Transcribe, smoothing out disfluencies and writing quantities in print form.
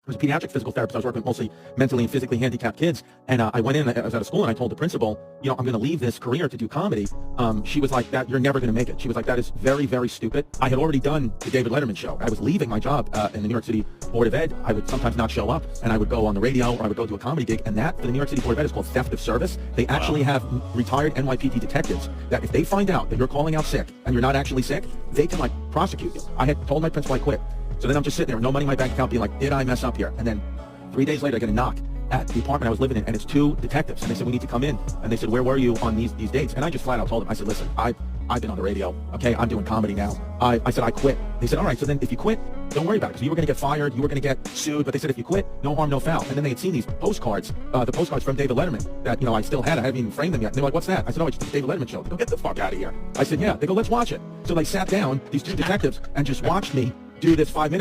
was a pediatric physical therapist. I was working with mostly mentally and physically handicapped kids. And I went in, I was out of school, and I told the principal, you know, I'm going to leave this career to do comedy. She was like, that you're never going to make it. She was like, that is very, very stupid. I had already done the David Letterman show. I was leaving my job in the New York City Board of Ed. I would sometimes not show up, and I would go on the radio, or I would go do a comedy gig. And that, for the New York City Board of Ed, is called theft of service. They actually have retired NYPD detectives that if they find out that you're calling out sick and you're not actually sick, they can, like, prosecute you. I had told my principal I quit. So then I'm just sitting there with no money in my bank account being like, did I mess up here? And then 3 days later, I get a knock at the apartment I was living in, and it's two detectives. And they said, we need to come in. And they said, where were you on these dates? And I just flat out told them, I said, listen, I've been on the radio, okay? I'm doing comedy now. I said, I quit. They said, all right, so then if you quit, don't worry about it. Because you were going to get fired, you were going to get sued. But they said, if you quit, no harm, no foul. And then they had seen these postcards, the postcards from David Letterman that, you know, I still had. I haven't even framed them yet. And they were like, what's that? I said, oh, it's the David Letterman show. They go, get the fuck out of here. I said, yeah. They go, let's watch it. So they sat down, these two detectives, and just watched me do this 5 minutes.